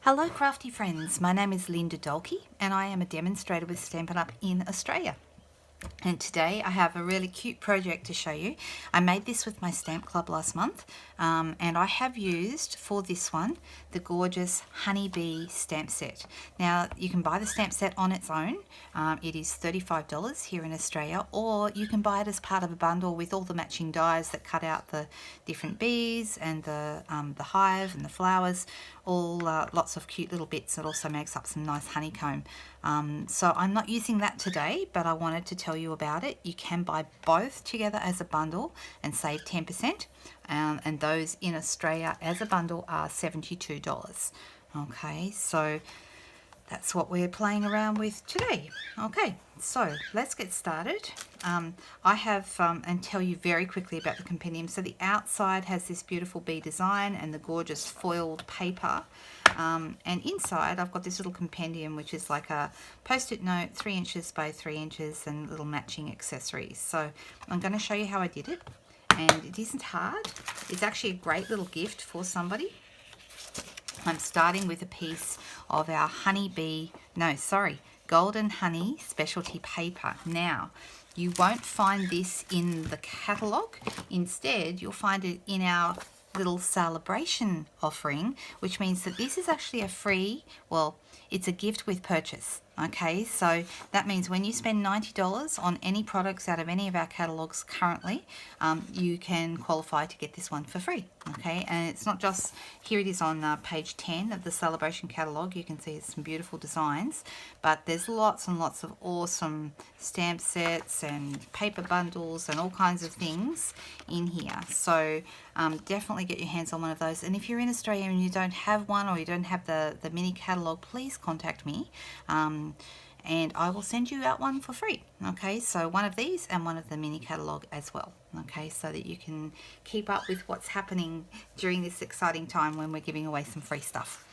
Hello crafty friends, my name is Linda Dalke and I am a demonstrator with Stampin' Up! In Australia. And today I have a really cute project to show you. I made this with my stamp club last month and I have used for this one the gorgeous Honey Bee stamp set. Now you can buy the stamp set on its own. It is $35 here in Australia, or you can buy it as part of a bundle with all the matching dies that cut out the different bees and the hive and the flowers, all lots of cute little bits that also makes up some nice honeycomb. So I'm not using that today, but I wanted to tell you about it. You can buy both together as a bundle and save 10%, and those in Australia as a bundle are $72. Okay, so that's what we're playing around with today. Okay, so let's get started. I have, and tell you very quickly about the compendium. So the outside has this beautiful bee design and the gorgeous foiled paper. And inside I've got this little compendium, which is like a post-it note, 3 inches by 3 inches, and little matching accessories. So I'm going to show you how I did it. And it isn't hard. It's actually a great little gift for somebody. I'm starting with a piece of our golden honey specialty paper. Now, you won't find this in the catalogue. Instead, you'll find it in our little celebration offering, which means that this is actually a free, well, it's a gift with purchase. Okay, so that means when you spend $90 on any products out of any of our catalogs currently, you can qualify to get this one for free. Okay, and it's not just, here it is on page 10 of the celebration catalog. You can see some beautiful designs, but there's lots and lots of awesome stamp sets and paper bundles and all kinds of things in here. So definitely get your hands on one of those. And if you're in Australia and you don't have one, or you don't have the mini catalog, please contact me. And I will send you out one for free. Okay, so one of these and one of the mini catalog as well. Okay, so that you can keep up with what's happening during this exciting time when we're giving away some free stuff.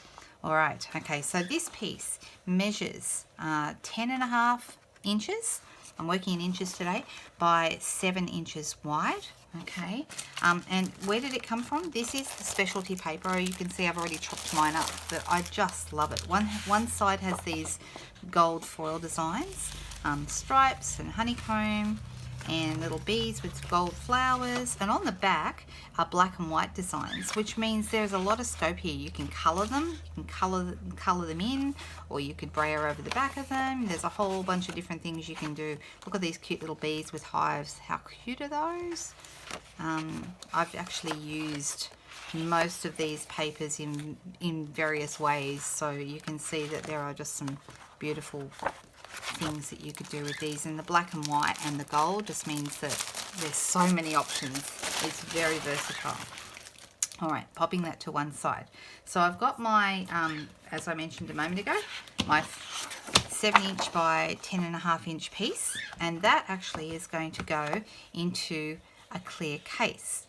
All right, okay, so this piece measures 10.5 inches. I'm working in inches today, by 7 inches wide. Okay, and where did it come from? This is the specialty paper. You can see I've already chopped mine up, but I just love it. One side has these gold foil designs, stripes and honeycomb and little bees with gold flowers, and on the back are black and white designs, which means there's a lot of scope here. You can color them, you can color them in, or you could brayer over the back of them. There's a whole bunch of different things you can do. Look at these cute little bees with hives. How cute are those? I've actually used most of these papers in various ways, so you can see that there are just some beautiful things that you could do with these. And the black and white and the gold just means that there's so many options. It's very versatile. All right, popping that to one side. So I've got my, as I mentioned a moment ago, my 7 inch by 10.5 inch piece, and that actually is going to go into a clear case.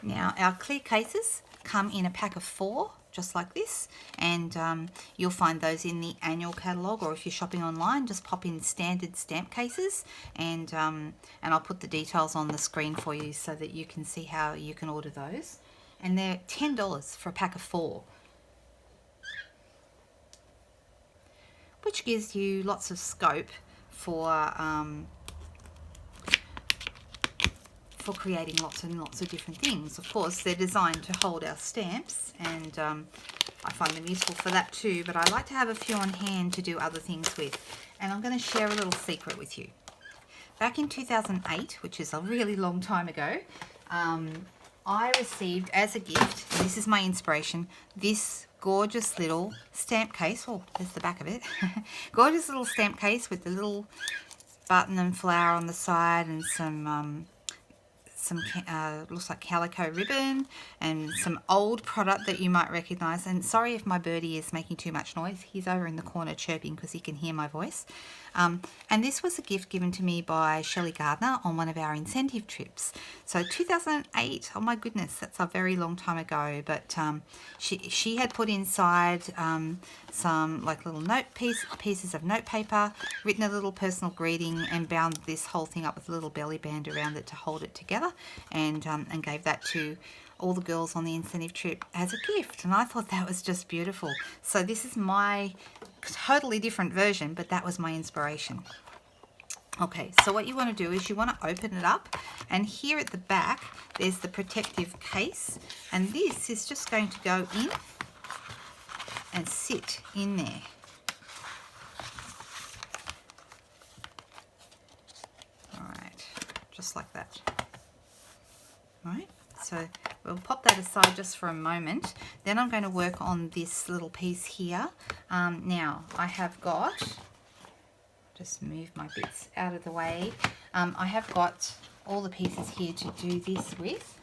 Now our clear cases come in a pack of 4, just like this, and you'll find those in the annual catalogue, or if you're shopping online, just pop in standard stamp cases, and I'll put the details on the screen for you so that you can see how you can order those. And they're $10 for a pack of 4, which gives you lots of scope for creating lots and lots of different things. Of course, they're designed to hold our stamps, and I find them useful for that too, but I like to have a few on hand to do other things with. And I'm going to share a little secret with you. Back in 2008, which is a really long time ago, I received as a gift, and this is my inspiration, this gorgeous little stamp case. Oh, there's the back of it. Gorgeous little stamp case with the little button and flower on the side, and some looks like calico ribbon, and some old product that you might recognize. And sorry if my birdie is making too much noise. He's over in the corner chirping because he can hear my voice. And this was a gift given to me by Shelley Gardner on one of our incentive trips. So 2008, oh my goodness, that's a very long time ago. But she had put inside some like little pieces of note paper, written a little personal greeting, and bound this whole thing up with a little belly band around it to hold it together, and gave that to all the girls on the incentive trip as a gift, and I thought that was just beautiful. So this is my totally different version, but that was my inspiration. Okay, so what you want to do is you want to open it up, and here at the back there's the protective case, and this is just going to go in and sit in there. Alright, just like that. Alright, so we'll pop that aside just for a moment. Then I'm going to work on this little piece here. Now I have got, just move my bits out of the way. I have got all the pieces here to do this with.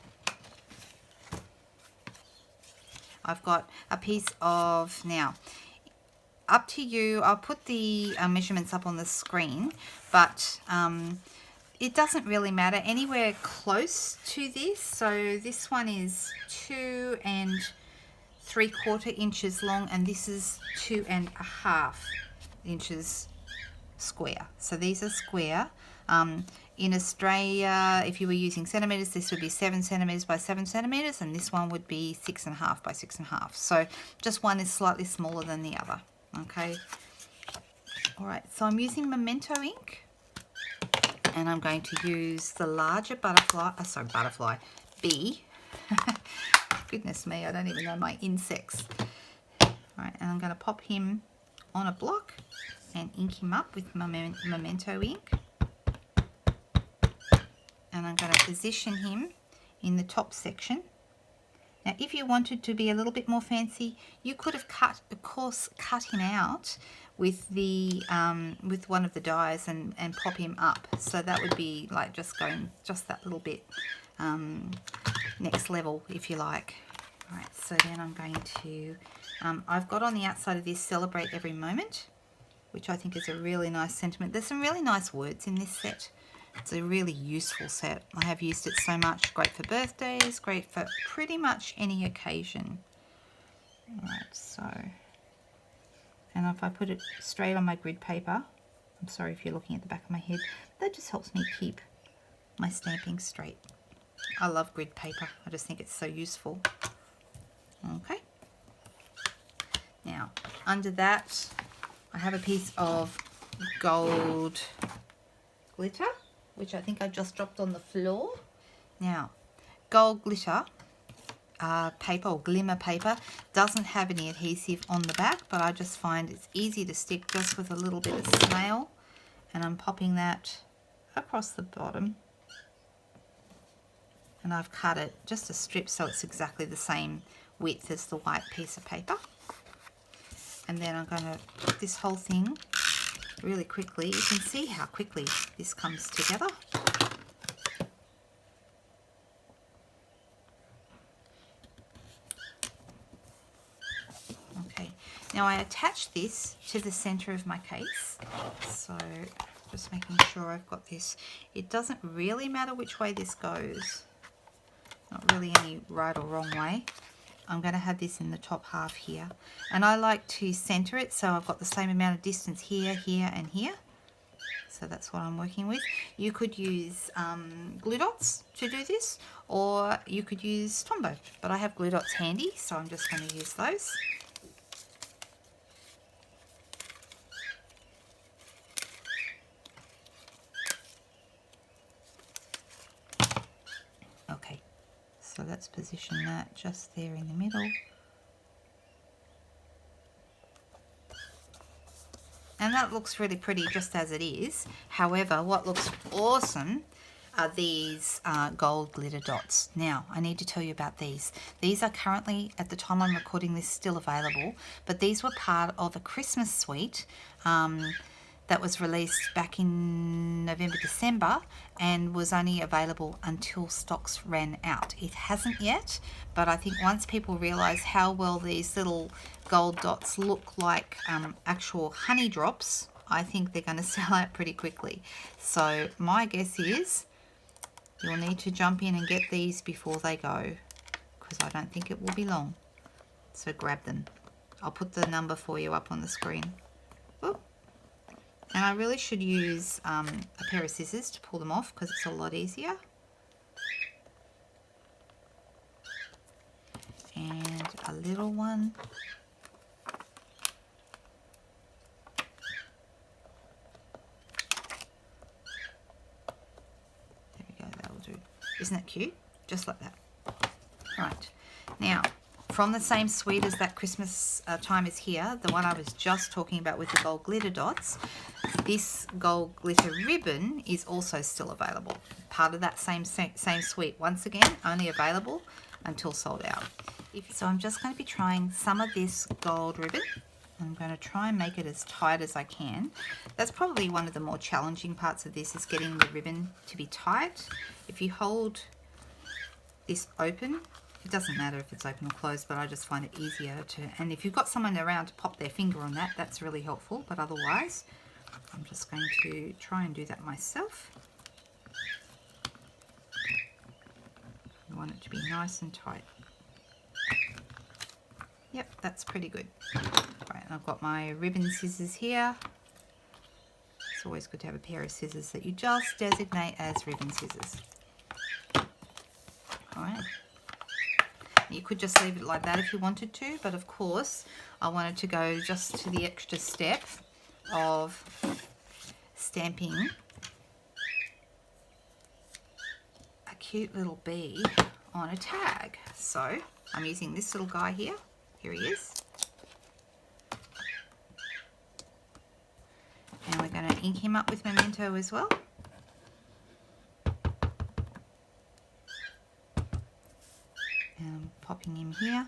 I've got a piece of, now, up to you, I'll put the measurements up on the screen, but it doesn't really matter, anywhere close to this. So this one is 2 3/4 inches long, and this is 2 1/2 inches square. So these are square. In Australia, if you were using centimeters, this would be 7 centimeters by 7 centimeters, and this one would be 6 1/2 by 6 1/2. So just one is slightly smaller than the other. Okay. All right. So I'm using Memento ink, and I'm going to use the larger butterfly, bee. Goodness me, I don't even know my insects. All right, and I'm going to pop him on a block and ink him up with my Memento ink. And I'm going to position him in the top section. Now, if you wanted to be a little bit more fancy, you could have cut him out with the with one of the dies and pop him up. So that would be like just going just that little bit next level, if you like. All right, so then I'm going to, I've got on the outside of this, celebrate every moment, which I think is a really nice sentiment. There's some really nice words in this set. It's a really useful set. I have used it so much. Great for birthdays, great for pretty much any occasion. All right, so, and if I put it straight on my grid paper, I'm sorry if you're looking at the back of my head, that just helps me keep my stamping straight. I love grid paper. I just think it's so useful. Okay. Now, under that, I have a piece of gold glitter, which I think I just dropped on the floor. Now, gold glitter paper or glimmer paper doesn't have any adhesive on the back, but I just find it's easy to stick just with a little bit of snail, and I'm popping that across the bottom, and I've cut it just a strip so it's exactly the same width as the white piece of paper. And then I'm going to put this whole thing really quickly. You can see how quickly this comes together. Okay, now I attach this to the center of my case. So just making sure I've got this. It doesn't really matter which way this goes. Not really any right or wrong way. I'm going to have this in the top half here, and I like to center it so I've got the same amount of distance here, here and here. So that's what I'm working with. You could use glue dots to do this, or you could use Tombow, but I have glue dots handy, so I'm just going to use those. Okay. So let's position that just there in the middle. And that looks really pretty just as it is. However, what looks awesome are these gold glitter dots. Now, I need to tell you about these. These are currently, at the time I'm recording this, still available, but these were part of a Christmas suite that was released back in November, December, and was only available until stocks ran out. It hasn't yet, but I think once people realize how well these little gold dots look like actual honey drops, I think they're going to sell out pretty quickly. So my guess is you'll need to jump in and get these before they go, because I don't think it will be long. So grab them. I'll put the number for you up on the screen. Ooh. And I really should use a pair of scissors to pull them off, because it's a lot easier. a little one. There we go, that'll do. Isn't that cute? Just like that. Right, now from the same suite as that Christmas time is here, the one I was just talking about with the gold glitter dots, this gold glitter ribbon is also still available. Part of that same suite. Once again, only available until sold out. So I'm just going to be trying some of this gold ribbon. I'm going to try and make it as tight as I can. That's probably one of the more challenging parts of this, is getting the ribbon to be tight. If you hold this open, it doesn't matter if it's open or closed, but I just find it easier to, and if you've got someone around to pop their finger on that, that's really helpful. But otherwise, I'm just going to try and do that myself. I want it to be nice and tight. Yep, that's pretty good. Right, I've got my ribbon scissors here. It's always good to have a pair of scissors that you just designate as ribbon scissors. Alright. You could just leave it like that if you wanted to, but of course I wanted to go just to the extra step of stamping a cute little bee on a tag. So I'm using this little guy here. Here he is. And we're going to ink him up with Memento as well. And popping him here.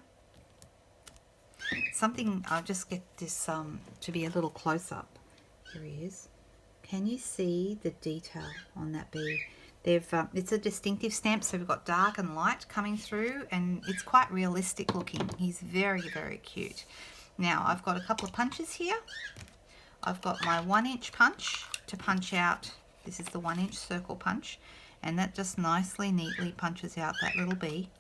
Something, I'll just get this to be a little close up. Here he is. Can you see the detail on that bee? It's a distinctive stamp, so we've got dark and light coming through, and it's quite realistic looking. He's very, very cute. Now, I've got a couple of punches here. I've got my 1-inch punch to punch out. This is the 1-inch circle punch, and that just nicely, neatly punches out that little bee.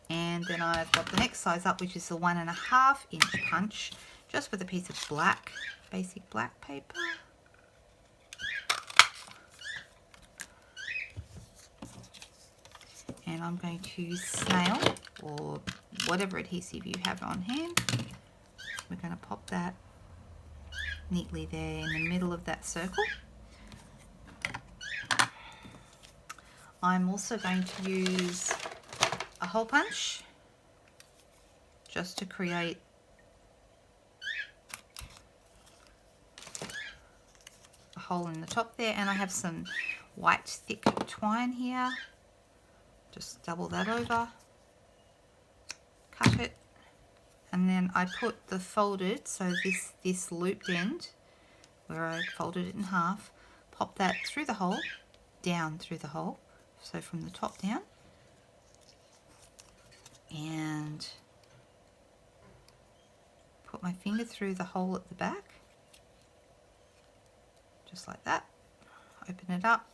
And then I've got the next size up, which is the 1.5-inch punch, just with a piece of black, basic black paper. And I'm going to use snail or whatever adhesive you have on hand. We're going to pop that neatly there in the middle of that circle. I'm also going to use a hole punch just to create a hole in the top there, and I have some white thick twine here. Just double that over, cut it, and then I put the folded, so this looped end where I folded it in half, pop that through the hole, down through the hole, so from the top down, and put my finger through the hole at the back, just like that, open it up,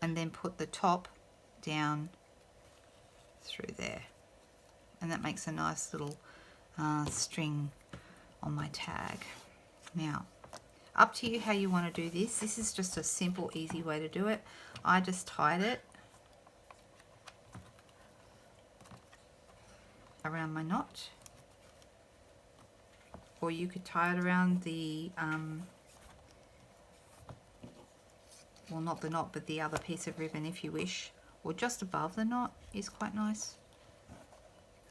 and then put the top down through there, and that makes a nice little string on my tag. Now, up to you how you want to do this. This is just a simple, easy way to do it. I just tied it around my knot, or you could tie it around the well, not the knot, but the other piece of ribbon if you wish, or just above the knot is quite nice.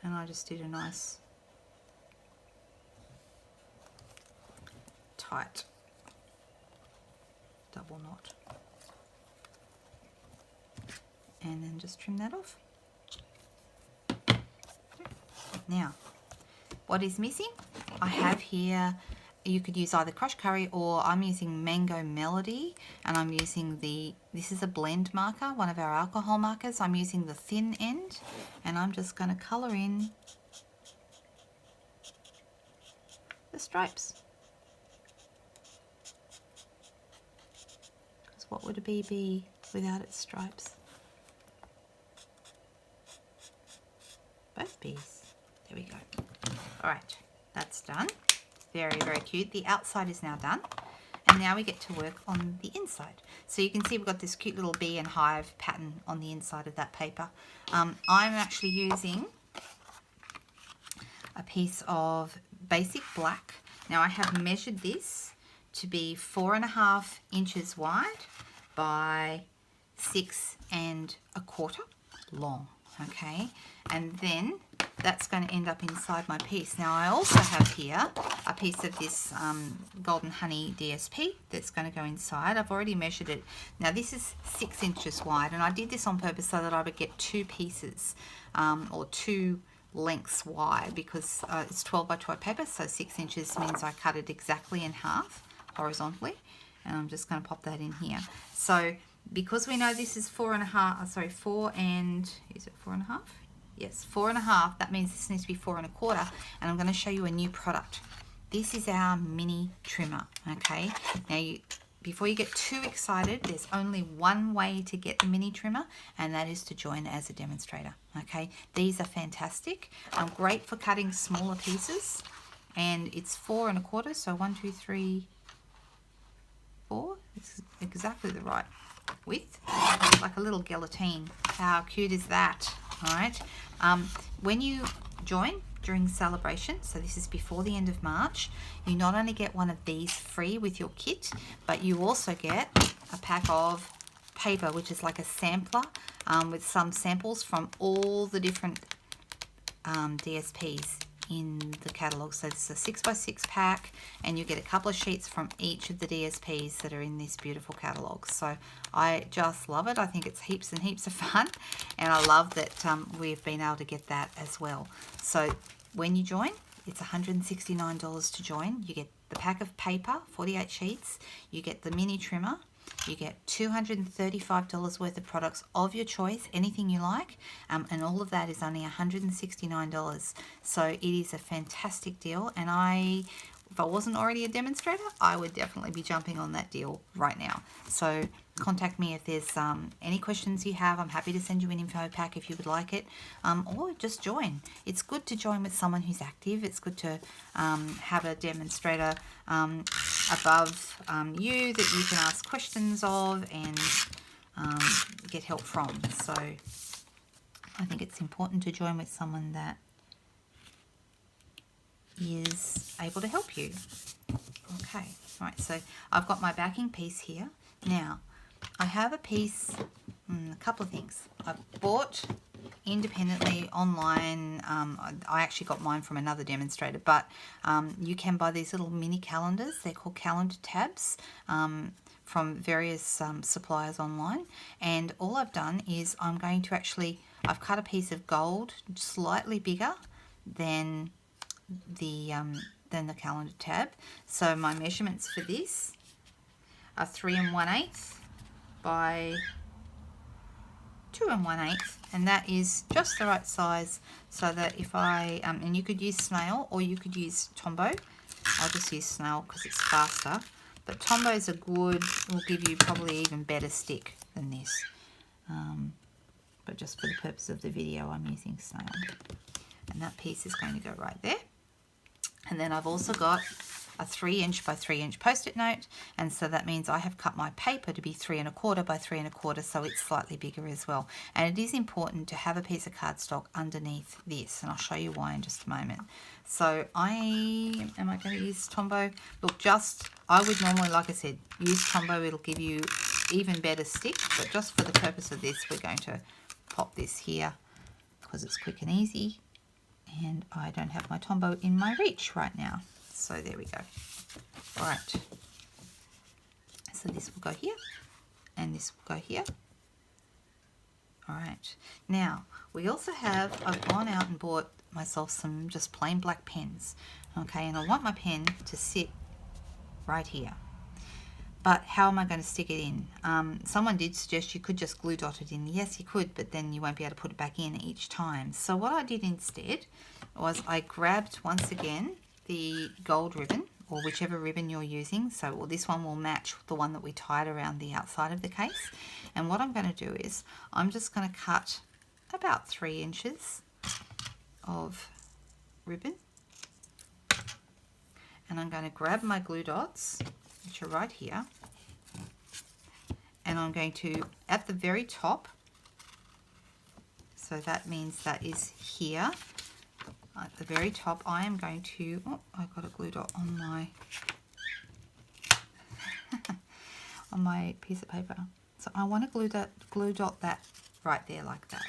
And I just did a nice tight double knot, and then just trim that off. Now, what is missing? I have here, you could use either Crush Curry, or I'm using Mango Melody, and I'm using this is a blend marker, one of our alcohol markers. I'm using the thin end, and I'm just going to colour in the stripes. Because what would a bee be without its stripes? Both bees. There we go. Alright, that's done. Very, very cute. The outside is now done. And now we get to work on the inside. So you can see we've got this cute little bee and hive pattern on the inside of that paper. I'm actually using a piece of basic black. Now I have measured this to be 4.5 inches wide by 6 1/4 long, okay? And then that's going to end up inside my piece. Now I also have here a piece of this Golden Honey DSP that's going to go inside. I've already measured it. Now this is 6 inches wide, and I did this on purpose so that I would get 2 pieces or 2 lengths wide, because it's 12 by 12 paper, so 6 inches means I cut it exactly in half horizontally, and I'm just going to pop that in here. So because we know this is 4.5, sorry, 4 and, is it 4.5? Yes, 4.5. That means this needs to be 4 1/4, and I'm going to show you a new product. This is our mini trimmer, okay? Now, before you get too excited, there's only one way to get the mini trimmer, and that is to join as a demonstrator, okay? These are fantastic. Great for cutting smaller pieces, and it's 4 1/4, so 1, 2, 3, 4. It's exactly the right width, like a little guillotine. How cute is that? All right. When you join during celebration, so this is before the end of March, you not only get one of these free with your kit, but you also get a pack of paper, which is like a sampler with some samples from all the different DSPs in the catalogue. So it's a 6x6 pack, and you get a couple of sheets from each of the DSPs that are in this beautiful catalogue. So I just love it. I think it's heaps and heaps of fun, and I love that we've been able to get that as well. So when you join, it's $169 to join. You get the pack of paper, 48 sheets, you get the mini trimmer, you get $235 worth of products of your choice, anything you like, and all of that is only $169. So it is a fantastic deal, and if I wasn't already a demonstrator, I would definitely be jumping on that deal right now. So contact me if there's any questions you have. I'm happy to send you an info pack if you would like it, or just join. It's good to join with someone who's active. It's good to have a demonstrator above you that you can ask questions of and get help from. So I think it's important to join with someone that is able to help you. Okay, right, so I've got my backing piece here. Now, I have a piece, a couple of things. I've bought independently online. I actually got mine from another demonstrator, but you can buy these little mini calendars. They're called calendar tabs from various suppliers online. And all I've done is I've cut a piece of gold slightly bigger than the calendar tab. So my measurements for this are 3 1/8 by 2 1/8, and that is just the right size, so that if I and you could use snail or you could use Tombow. I'll just use snail because it's faster, but Tombows are good, will give you probably even better stick than this, but just for the purpose of the video I'm using snail, and that piece is going to go right there. And then I've also got a 3 inch by 3 inch post-it note, and so that means I have cut my paper to be 3 1/4 by 3 1/4, so it's slightly bigger as well. And it is important to have a piece of cardstock underneath this, and I'll show you why in just a moment. So am I going to use Tombow? Look, I would normally, like I said, use Tombow. It'll give you even better stick, but just for the purpose of this, we're going to pop this here because it's quick and easy. And I don't have my Tombow in my reach right now. So there we go. All right. So this will go here, and this will go here. All right. Now, I've gone out and bought myself some just plain black pens. Okay, and I want my pen to sit right here. But how am I going to stick it in? Someone did suggest you could just glue dot it in. Yes, you could, but then you won't be able to put it back in each time. So what I did instead was I grabbed, once again, the gold ribbon, or whichever ribbon you're using. So this one will match the one that we tied around the outside of the case. And what I'm going to do is I'm just going to cut about 3 inches of ribbon. And I'm going to grab my glue dots which are right here. And I'm going to, at the very top, so that means that is here. At the very top, I am going to, oh, I've got a glue dot on my on my piece of paper. So I want to glue dot that right there like that.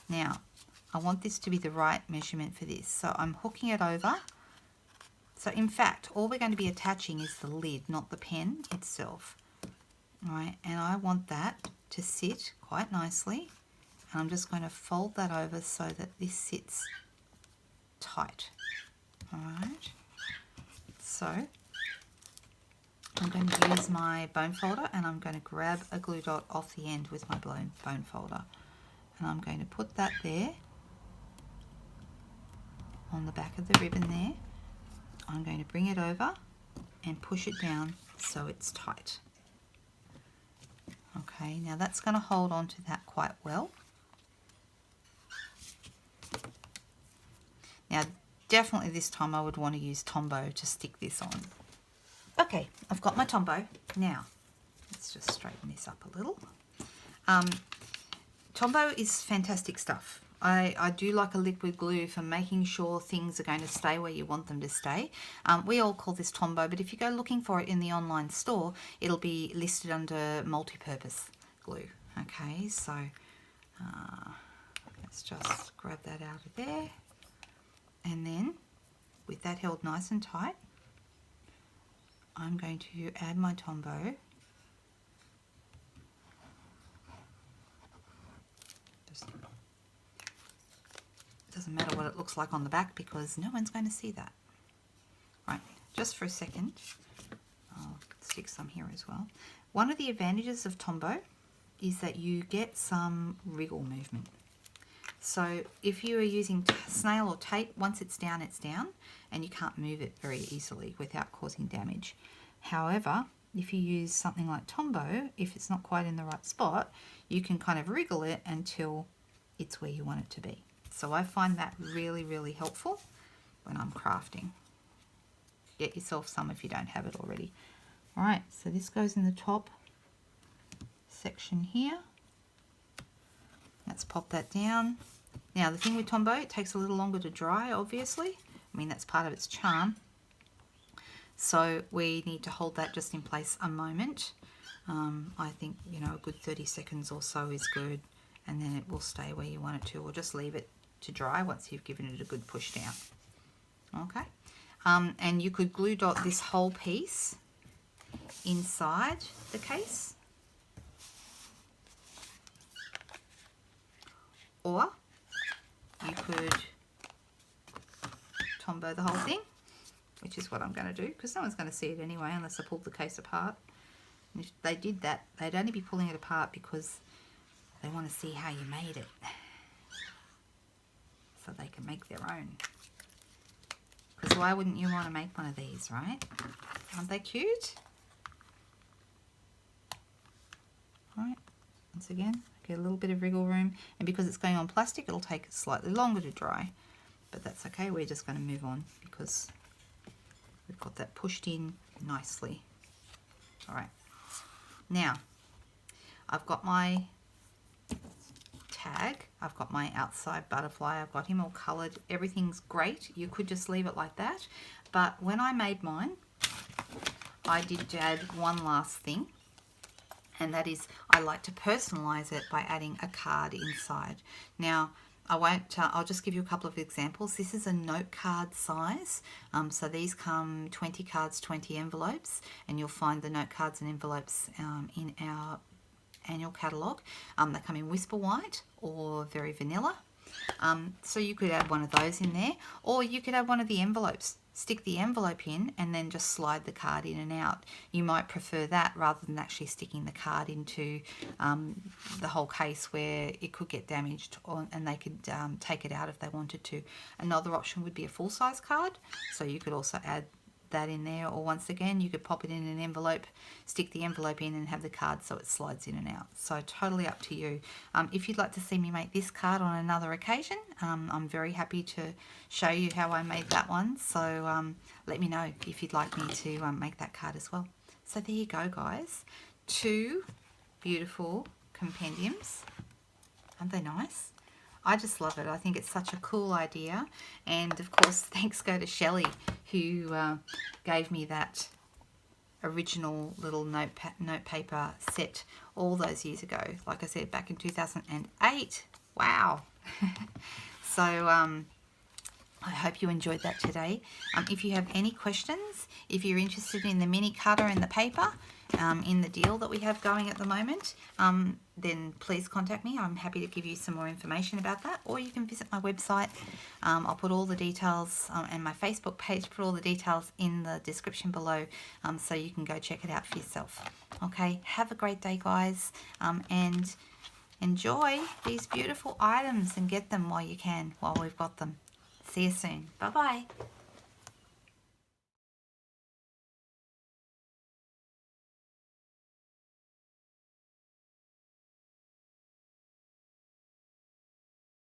Now, I want this to be the right measurement for this. So I'm hooking it over. So in fact, all we're going to be attaching is the lid, not the pen itself. All right, and I want that to sit quite nicely. And I'm just going to fold that over so that this sits tight. All right, so I'm going to use my bone folder and I'm going to grab a glue dot off the end with my bone folder. And I'm going to put that there on the back of the ribbon there. I'm going to bring it over and push it down so it's tight. Okay, now that's going to hold on to that quite well. Now, definitely this time I would want to use Tombow to stick this on. Okay, I've got my Tombow. Now, let's just straighten this up a little. Tombow is fantastic stuff. I do like a liquid glue for making sure things are going to stay where you want them to stay. We all call this Tombow, but if you go looking for it in the online store, it'll be listed under multi-purpose glue. Okay, so let's just grab that out of there. And then, with that held nice and tight, I'm going to add my Tombow. It doesn't matter what it looks like on the back because no one's going to see that. Right, just for a second, I'll stick some here as well. One of the advantages of Tombow is that you get some wriggle movement. So if you are using snail or tape, once it's down, and you can't move it very easily without causing damage. However, if you use something like Tombow, if it's not quite in the right spot, you can kind of wriggle it until it's where you want it to be. So I find that really, really helpful when I'm crafting. Get yourself some if you don't have it already. All right, so this goes in the top section here. Let's pop that down. Now the thing with Tombow, it takes a little longer to dry, obviously. I mean, that's part of its charm. So we need to hold that just in place a moment. I think, you know, a good 30 seconds or so is good, and then it will stay where you want it to, or just leave it to dry once you've given it a good push down. Okay, and you could glue dot this whole piece inside the case, or you could Tombow the whole thing, which is what I'm going to do because no one's going to see it anyway unless I pull the case apart. And if they did that, they'd only be pulling it apart because they want to see how you made it, so they can make their own. Because why wouldn't you want to make one of these, right? Aren't they cute? Alright, once again, get a little bit of wriggle room, and because it's going on plastic, it'll take slightly longer to dry, but that's okay. We're just going to move on because we've got that pushed in nicely. Alright, now I've got my tag, I've got my outside butterfly, I've got him all coloured, everything's great. You could just leave it like that, but when I made mine, I did add one last thing, and that is I like to personalize it by adding a card inside. Now I won't, I'll just give you a couple of examples. This is a note card size, so these come 20 cards, 20 envelopes, and you'll find the note cards and envelopes in our annual catalogue. They come in Whisper White or Very Vanilla. So you could add one of those in there, or you could add one of the envelopes. Stick the envelope in and then just slide the card in and out. You might prefer that rather than actually sticking the card into the whole case where it could get damaged, and they could take it out if they wanted to. Another option would be a full-size card, so you could also add that in there, or once again you could pop it in an envelope, stick the envelope in and have the card so it slides in and out. So totally up to you. If you'd like to see me make this card on another occasion, I'm very happy to show you how I made that one. So let me know if you'd like me to make that card as well. So there you go, guys. 2 beautiful compendiums. Aren't they nice? I just love it. I think it's such a cool idea. And of course, thanks go to Shelley, who gave me that original little note paper set all those years ago. Like I said, back in 2008. Wow. So I hope you enjoyed that today. If you have any questions, if you're interested in the mini cutter and the paper, in the deal that we have going at the moment, then please contact me. I'm happy to give you some more information about that, or you can visit my website. I'll put all the details, and my Facebook page, put all the details in the description below, so you can go check it out for yourself. Okay, have a great day, guys, and enjoy these beautiful items and get them while you can, while we've got them. See you soon. Bye-bye.